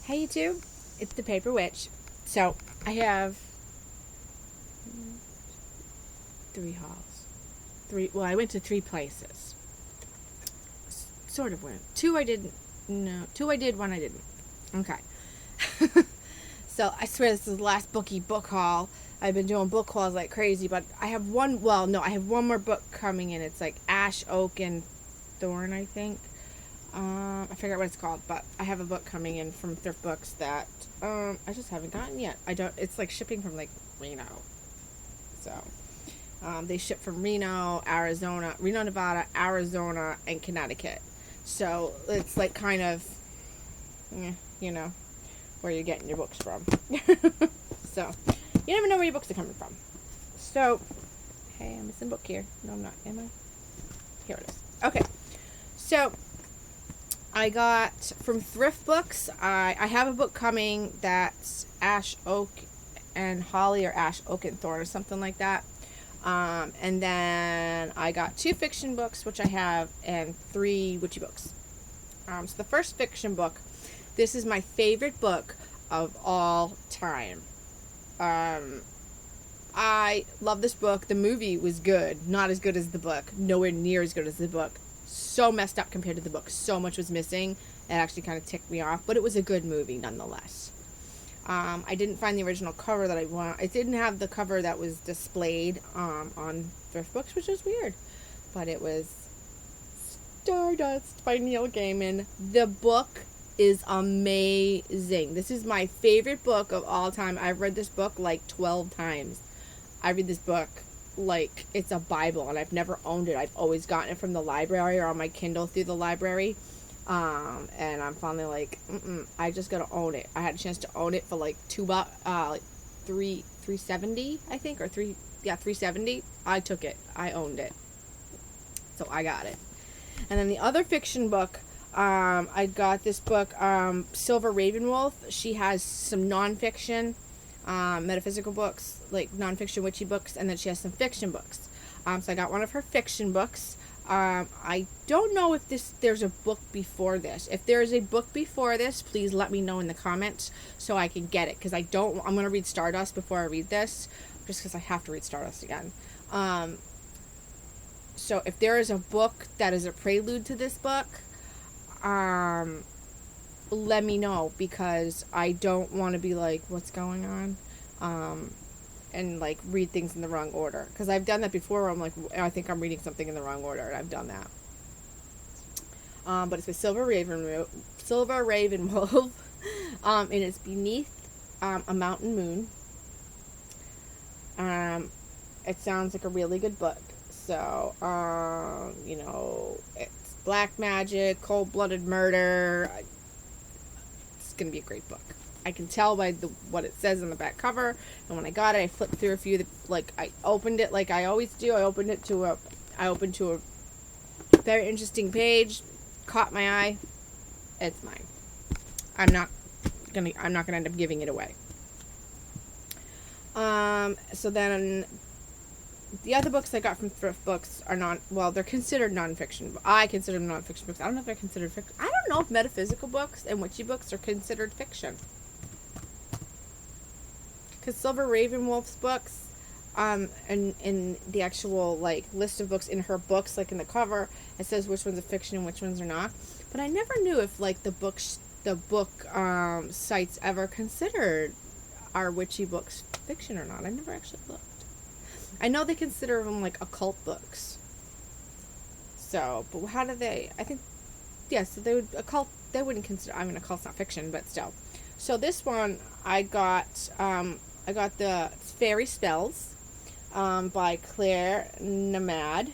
Hey YouTube, it's the Paper Witch. So I have three hauls. I went to three places. Sort of went. Two I didn't. No, two I did, one I didn't. Okay. So I swear this is the last book haul. I've been doing book hauls like crazy, but I have one. Well, no, I have one more book coming in. It's like Ash, Oak, and Thorn, I think. I forget what it's called, but I have a book coming in from Thriftbooks that I just haven't gotten yet. I don't. It's like shipping from like Reno, so they ship from Reno, Nevada, Arizona, and Connecticut. So it's like kind of, you know, where you're getting your books from. So you never know where your books are coming from. So hey, I'm missing a book here. No, I'm not. Am I? Here it is. Okay, so I got from Thriftbooks. I have a book coming that's Ash, Oak, and Holly, or Ash, Oak, and Thorn, or something like that. And then I got 2 fiction books, which I have, and 3 witchy books. So the first fiction book, this is my favorite book of all time. I love this book. The movie was good. Not as good as the book. Nowhere near as good as the book. So messed up compared to the book. So much was missing. It actually kind of ticked me off. But it was a good movie nonetheless. I didn't find the original cover that I want. I didn't have the cover that was displayed on Thriftbooks, which is weird. But it was Stardust by Neil Gaiman. The book is amazing. This is my favorite book of all time. I've read this book like 12 times. I read this book like it's a Bible, and I've never owned it. I've always gotten it from the library or on my Kindle through the library. And I'm finally like, I just gotta own it. I had a chance to own it for like $370, I think, or $370. I took it. I owned it. So I got it. And then the other fiction book, I got this book, Silver Ravenwolf. She has some nonfiction, metaphysical books, like nonfiction witchy books, and then she has some fiction books. So I got one of her fiction books. I don't know if there's a book before this. If there is a book before this, please let me know in the comments so I can get it. Because I'm going to read Stardust before I read this. Just because I have to read Stardust again. So if there is a book that is a prelude to this book, let me know. Because I don't want to be like, what's going on? And like read things in the wrong order, because I've done that before where I'm like, I think I'm reading something in the wrong order, and I've done that. But it's by Silver Ravenwolf, and it's Beneath a Mountain Moon. It sounds like a really good book. So it's black magic, cold-blooded murder. It's gonna be a great book. I can tell by what it says on the back cover, and when I got it, I flipped through a few. I opened it like I always do. I opened to a very interesting page, caught my eye. It's mine. I'm not gonna end up giving it away. So then the other books I got from Thriftbooks are they're considered nonfiction. I consider them nonfiction books. I don't know if they're considered fiction. I don't know if metaphysical books and witchy books are considered fiction. Because Silver Ravenwolf's books, and in the actual like list of books in her books, like in the cover, it says which ones are fiction and which ones are not. But I never knew if like the book sites ever considered our witchy books fiction or not. I never actually looked. I know they consider them like occult books. So, but how do they? I think, so they would occult. They wouldn't consider. I mean, occult's not fiction, but still. So this one I got the Fairy Spells by Claire Namad. Is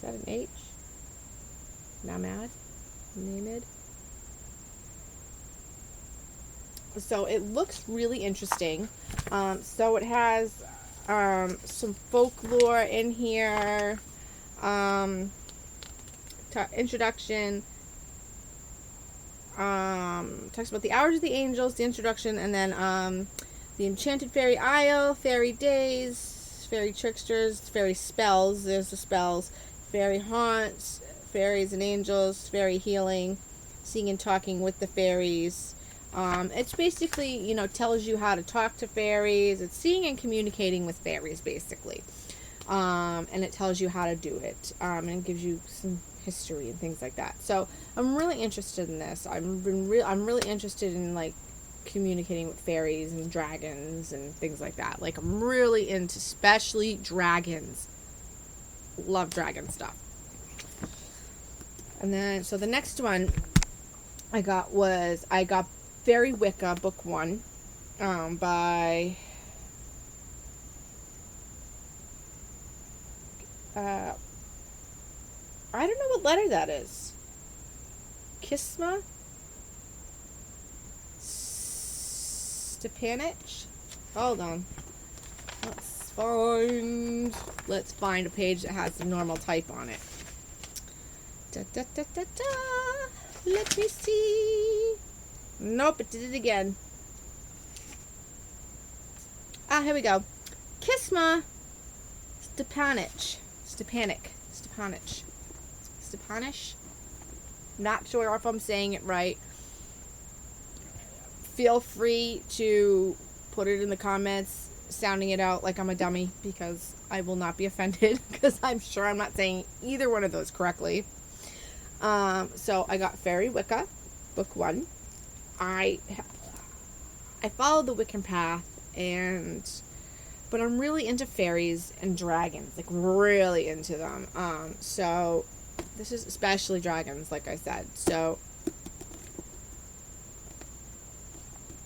that an H? Namad? So it looks really interesting. So it has some folklore in here. Introduction. Talks about the hours of the angels, the introduction, and then the enchanted fairy isle, fairy days, fairy tricksters, fairy spells. There's the spells. Fairy haunts, fairies and angels, fairy healing, seeing and talking with the fairies. It's basically, you know, tells you how to talk to fairies. It's seeing and communicating with fairies, basically. And it tells you how to do it. And it gives you some history and things like that. So I'm really interested in this. I'm really interested in, like, communicating with fairies and dragons and things like that. Like, I'm really into, especially dragons. Love dragon stuff. And then, so the next one I got Fairy Wicca, book 1, by I don't know what letter that is. Kisma Stepanich. Hold on. Let's find a page that has the normal type on it. Da, da, da, da, da. Let me see. Nope, it did it again. Here we go. Kisma Stepanich. Not sure if I'm saying it right. Feel free to put it in the comments, sounding it out like I'm a dummy, because I will not be offended, because I'm sure I'm not saying either one of those correctly. So I got Fairy Wicca, book 1. I follow the Wiccan path, but I'm really into fairies and dragons, like really into them. So this is especially dragons, like I said. So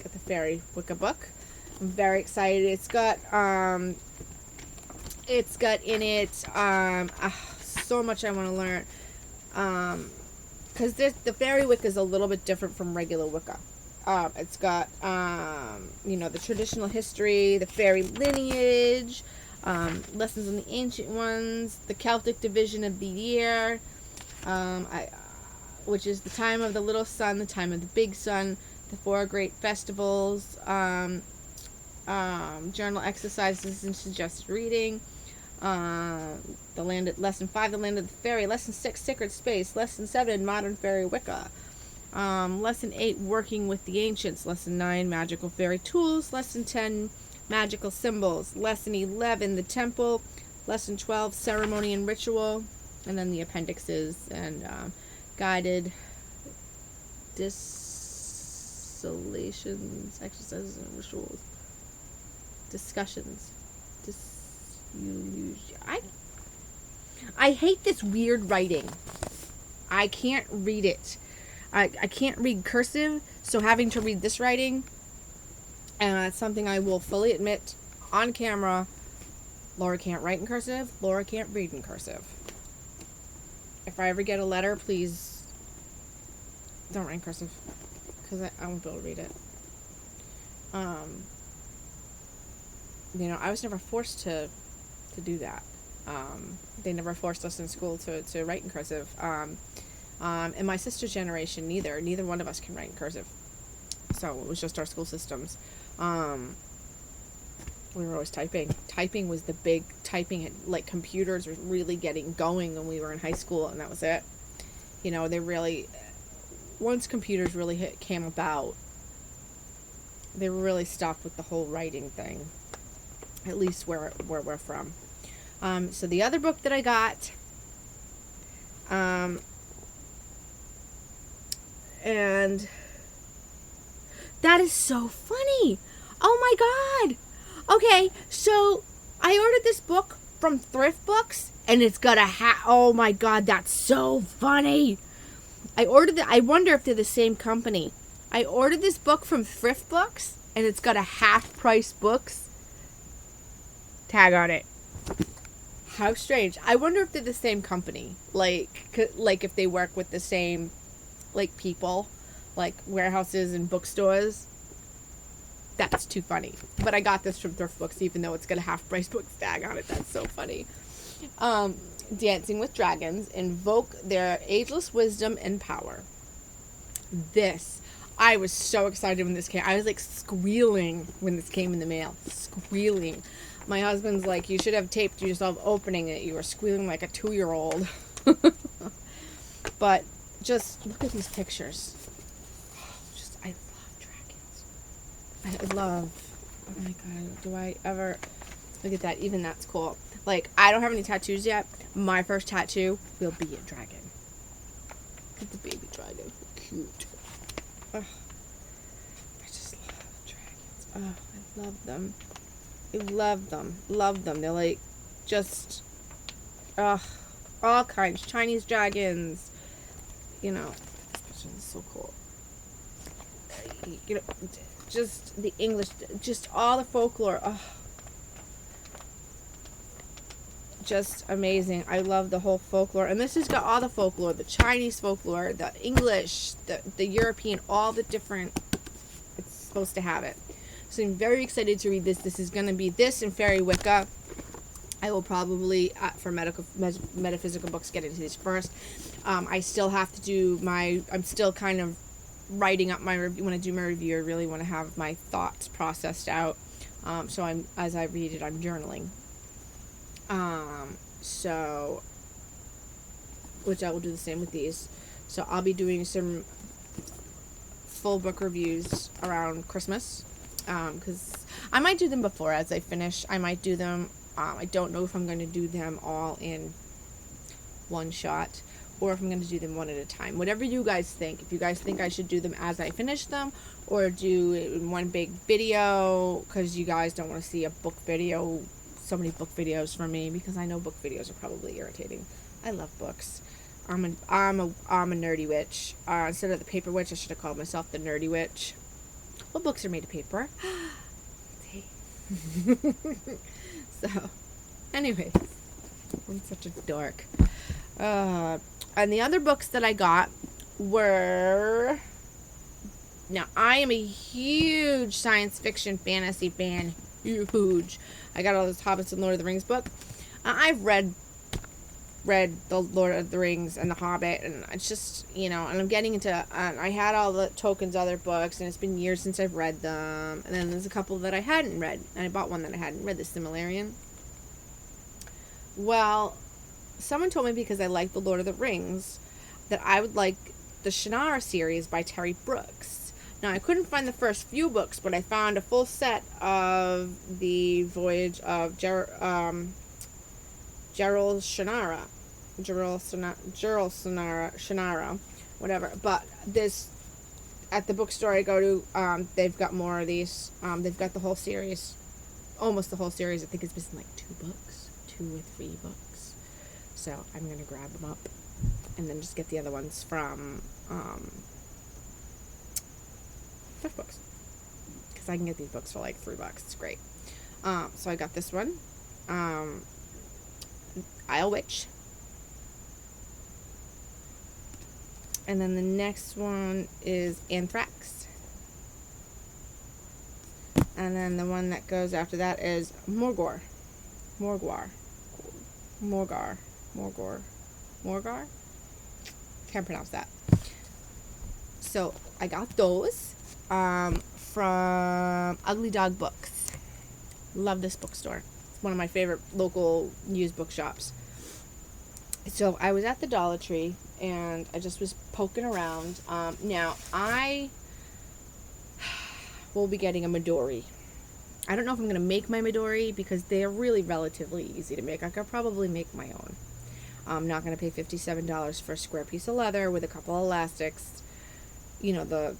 got the Fairy Wicca book. I'm very excited. It's got in it so much I want to learn. Because the Fairy Wicca is a little bit different from regular Wicca. It's got, you know, the traditional history, the fairy lineage, lessons on the ancient ones, the Celtic division of the year, which is the time of the little sun, the time of the big sun, the 4 great festivals, journal exercises and suggested reading, lesson 5, the land of the fairy, lesson 6, sacred space, lesson 7, modern fairy Wicca, lesson 8, working with the ancients, lesson 9, magical fairy tools, lesson 10, magical symbols, lesson 11, the temple, lesson 12, ceremony and ritual, and then the appendixes and guided distillations, exercises and rituals, discussions. I hate this weird writing. I can't read it. I can't read cursive, so having to read this writing, and it's something I will fully admit on camera. Laura can't write in cursive. Laura can't read in cursive. If I ever get a letter, please don't write in cursive, because I won't be able to read it. You know, I was never forced to do that. They never forced us in school to write in cursive. And my sister's generation, neither one of us can write in cursive. So it was just our school systems. We were always typing. Typing was the big typing. Like, computers were really getting going when we were in high school, and that was it. You know, once computers really came about, they were really stopped with the whole writing thing. At least where we're from. So the other book that I got, and that is so funny. Oh my God. Okay, so I ordered this book from Thriftbooks, and it's got a hat. Oh my God, that's so funny. I wonder if they're the same company. I ordered this book from Thriftbooks, and it's got a half-price books tag on it. How strange. I wonder if they're the same company. Like if they work with the same, like, people, like warehouses and bookstores. That's too funny. But I got this from Thriftbooks, even though it's got a half-price books tag on it. That's so funny. Dancing with Dragons. Invoke their ageless wisdom and power. I was so excited when this came. I was, like, squealing when this came in the mail. Squealing. My husband's like, you should have taped yourself opening it. You were squealing like a 2-year-old. But just look at these pictures. I love dragons. I love, oh my god, do I ever, look at that, even that's cool. Like, I don't have any tattoos yet. My first tattoo will be a dragon. Look at the baby dragon, cute. Oh, I just love dragons. Oh, I love them. I love them. They're like, just, all kinds. Chinese dragons, you know, this is so cool. You know, just the English, just all the folklore. Oh, just amazing. I love the whole folklore. And this has got all the folklore, the Chinese folklore, the English, the European, all the different, it's supposed to have it. So I'm very excited to read this. This is going to be this and Fairy Wicca. I will probably, for metaphysical books, get into these first. I still have to do I'm still kind of writing up my review. When I do my review, I really want to have my thoughts processed out. So as I read it, I'm journaling. So, which I will do the same with these. So I'll be doing some full book reviews around Christmas. Because I might do them before as I finish. I might do them. I don't know if I'm going to do them all in one shot, or if I'm going to do them one at a time. Whatever you guys think. If you guys think I should do them as I finish them, or do it in one big video, because you guys don't want to see a book video, so many book videos from me, because I know book videos are probably irritating. I love books. I'm a nerdy witch. Instead of the paper witch, I should have called myself the nerdy witch. Well, books are made of paper. So, anyways, I'm such a dork. And the other books that I got were... Now, I am a huge science fiction fantasy fan. Huge. I got all those Hobbits and Lord of the Rings book. I've read the Lord of the Rings and the Hobbit, and it's just, and I'm getting into, I had all the Tolkien's other books, and it's been years since I've read them, and then there's a couple that I hadn't read, and I bought one that I hadn't read, the Silmarillion. Well, someone told me, because I like the Lord of the Rings, that I would like the Shannara series by Terry Brooks. Now, I couldn't find the first few books, but I found a full set of the Voyage of Shannara, whatever. But this, at the bookstore I go to, they've got more of these. They've got the whole series, almost the whole series. I think it's been like 2 or 3 books. So I'm going to grab them up and then just get the other ones from Thriftbooks, because I can get these books for like $3. It's great. So I got this one, Isle Witch. And then the next one is Anthrax. And then the one that goes after that is Morgar. Can't pronounce that. So I got those from Ugly Dog Books. Love this bookstore. It's one of my favorite local used bookshops. So I was at the Dollar Tree, and I just was poking around. Now, I will be getting a Midori. I don't know if I'm going to make my Midori, because they're really relatively easy to make. I could probably make my own. I'm not going to pay $57 for a square piece of leather with a couple of elastics. The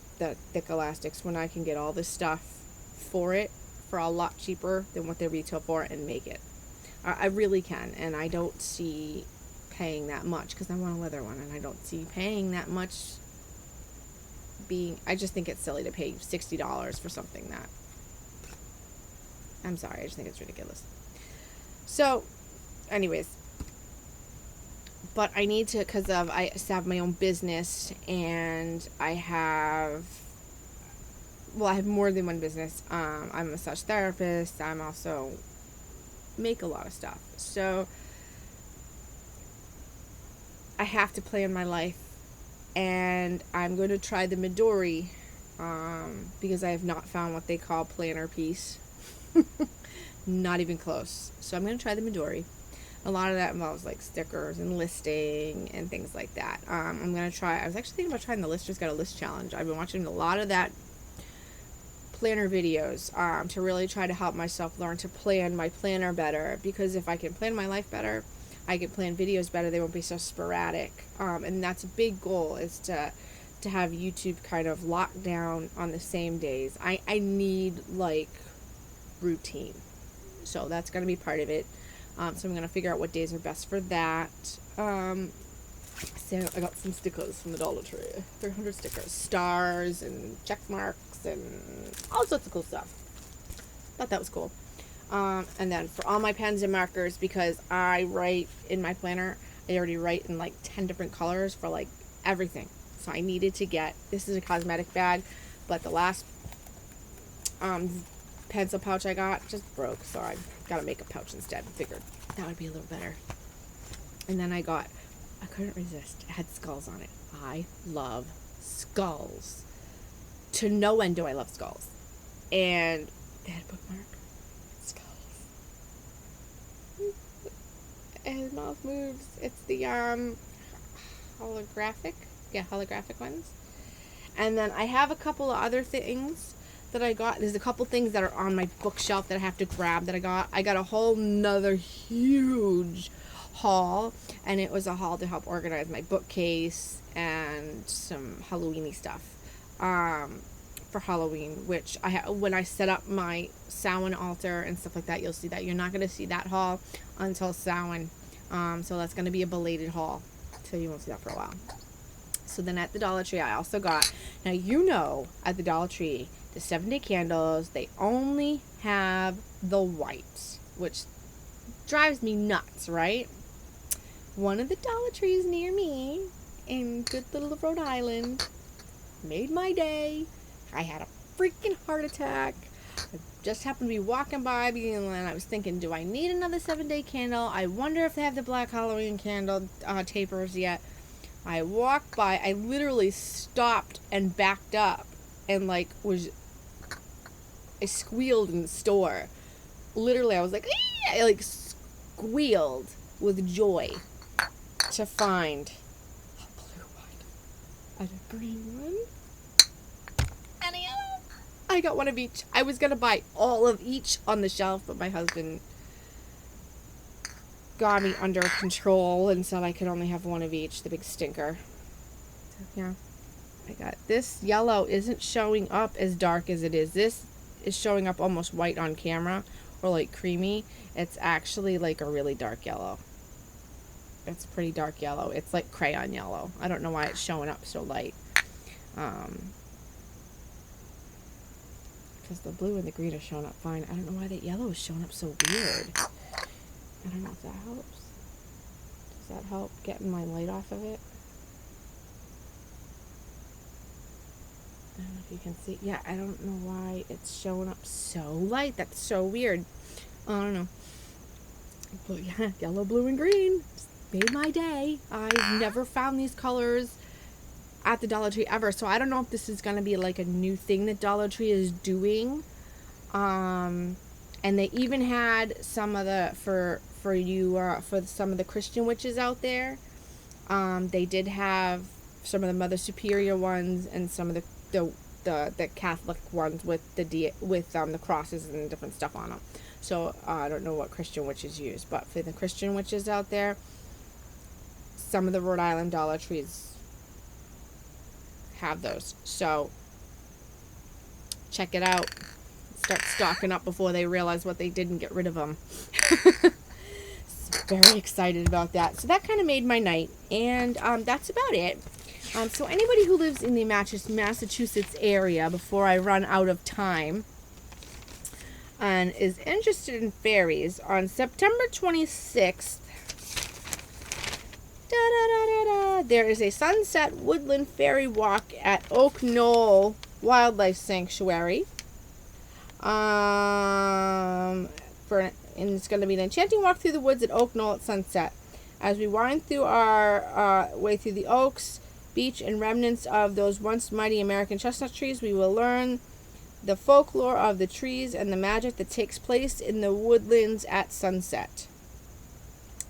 thick elastics, when I can get all this stuff for it for a lot cheaper than what they retail for and make it. I really can, and I don't see paying that much, because I want a leather one, and I don't see paying that much I just think it's silly to pay $60 for something that, I'm sorry, I just think it's ridiculous. So, anyways, but I need to, because I have my own business, and I have more than one business. I'm a massage therapist. I'm also make a lot of stuff. So I have to plan my life, and I'm going to try the Midori, because I have not found what they call planner piece. Not even close. So I'm going to try the Midori. A lot of that involves like stickers and listing and things like that. I'm going to try, I was actually thinking about trying the Lister's Got a List challenge. I've been watching a lot of that planner videos to really try to help myself learn to plan my planner better, because if I can plan my life better, I can plan videos better. They won't be so sporadic, and that's a big goal, is to have YouTube kind of locked down on the same days. I need like routine, so that's going to be part of it. So I'm going to figure out what days are best for that. So I got some stickers from the Dollar Tree. 300 stickers. Stars and check marks and all sorts of cool stuff. Thought that was cool. And then for all my pens and markers, because I write in my planner, I already write in like 10 different colors for like everything. So I needed to get, this is a cosmetic bag, but the last pencil pouch I got just broke. So I got to make a pouch instead. Figured that would be a little better. And then I couldn't resist. It had skulls on it. I love skulls. To no end do I love skulls. And they had a bookmark. Skulls. And mouth moves. It's the holographic. Yeah, holographic ones. And then I have a couple of other things that I got. There's a couple things that are on my bookshelf that I have to grab that I got. I got a whole nother huge haul, and it was a haul to help organize my bookcase and some Halloween-y stuff for Halloween, which when I set up my Samhain altar and stuff like that, you'll see that. You're not going to see that haul until Samhain, so that's going to be a belated haul, so you won't see that for a while. So then at the Dollar Tree, I also got, now you know, at the Dollar Tree, the 7-day candles, they only have the whites, which drives me nuts, right? One of the Dollar Trees near me in good little Rhode Island made my day. I had a freaking heart attack. I just happened to be walking by, and I was thinking, do I need another 7-day candle? I wonder if they have the black Halloween candle tapers yet. I walked by, I literally stopped and backed up and I squealed in the store. Literally, I was like, I like squealed with joy to find a blue one and a green one and a yellow. I got one of each. I was going to buy all of each on the shelf, but my husband got me under control and said I could only have one of each, the big stinker. So, yeah, I got this yellow. Isn't showing up as dark as it is. This is showing up almost white on camera, or like creamy. It's actually like a really dark yellow. It's pretty dark yellow. It's like crayon yellow. I don't know why it's showing up so light. Because the blue and the green are showing up fine. I don't know why that yellow is showing up so weird. I don't know if that helps. Does that help getting my light off of it? I don't know if you can see. Yeah, I don't know why it's showing up so light. That's so weird. I don't know. But yeah, yellow, blue, and green just made my day. I've never found these colors at the Dollar Tree ever. So I don't know if this is going to be like a new thing that Dollar Tree is doing. And they even had some of the, for some of the Christian witches out there. They did have some of the Mother Superior ones and some of the Catholic ones with the crosses and different stuff on them. So I don't know what Christian witches use, but for the Christian witches out there, some of the Rhode Island Dollar Trees have those. So check it out. Start stocking up before they realize what they did and get rid of them. Very excited about that. So that kind of made my night, and that's about it. So anybody who lives in the Massachusetts area, before I run out of time, and is interested in fairies, on September 26th, there is a Sunset Woodland Fairy Walk at Oak Knoll Wildlife Sanctuary. And it's going to be an enchanting walk through the woods at Oak Knoll at sunset. As we wind through our way through the oaks, beech, and remnants of those once mighty American chestnut trees, we will learn the folklore of the trees and the magic that takes place in the woodlands at sunset.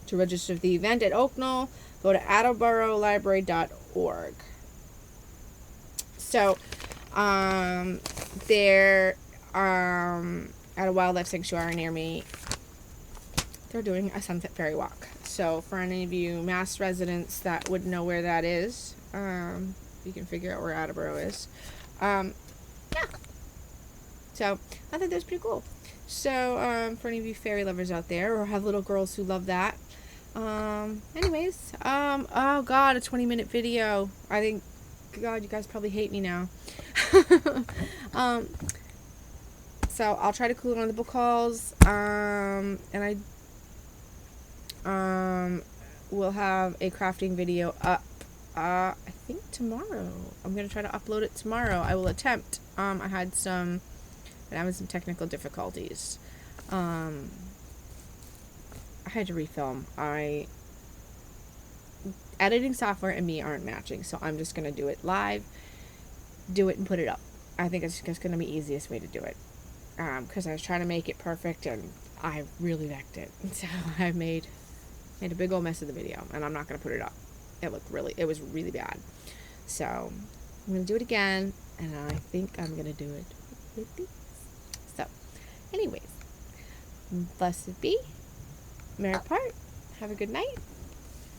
To register for the event at Oaknall, go to attleboro.library.org. So, there, at a wildlife sanctuary near me, they're doing a Sunset Ferry walk. So, for any of you Mass residents that would know where that is, you can figure out where Attleboro is. Yeah. So, I thought that was pretty cool. So, for any of you fairy lovers out there, or have little girls who love that. Anyways, oh god, a 20-minute video. I think, god, you guys probably hate me now. So I'll try to cool on the book hauls, and I, will have a crafting video up, I think tomorrow. I'm gonna try to upload it tomorrow. I will attempt. I had some technical difficulties. I had to refilm. Editing software and me aren't matching, so I'm just gonna do it live, do it and put it up. I think it's just gonna be the easiest way to do it, because I was trying to make it perfect and I really wrecked it. So I made a big old mess of the video, and I'm not gonna put it up. It was really bad. So I'm gonna do it again, and I think I'm gonna do it with these. So, anyways, blessed be. Merry part. Have a good night.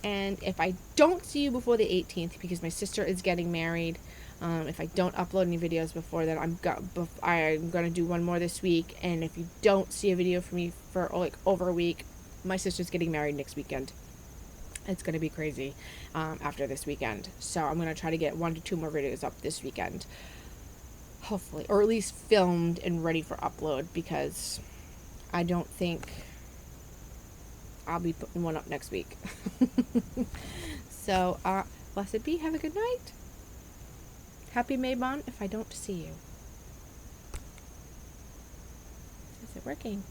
And if I don't see you before the 18th, because my sister is getting married, if I don't upload any videos before then, I'm going to do one more this week. And if you don't see a video from me for like over a week, my sister's getting married next weekend. It's going to be crazy after this weekend. So I'm going to try to get 1 to 2 more videos up this weekend. Hopefully. Or at least filmed and ready for upload, because I don't think I'll be putting one up next week. So, blessed be. Have a good night. Happy Maybon if I don't see you. Is it working?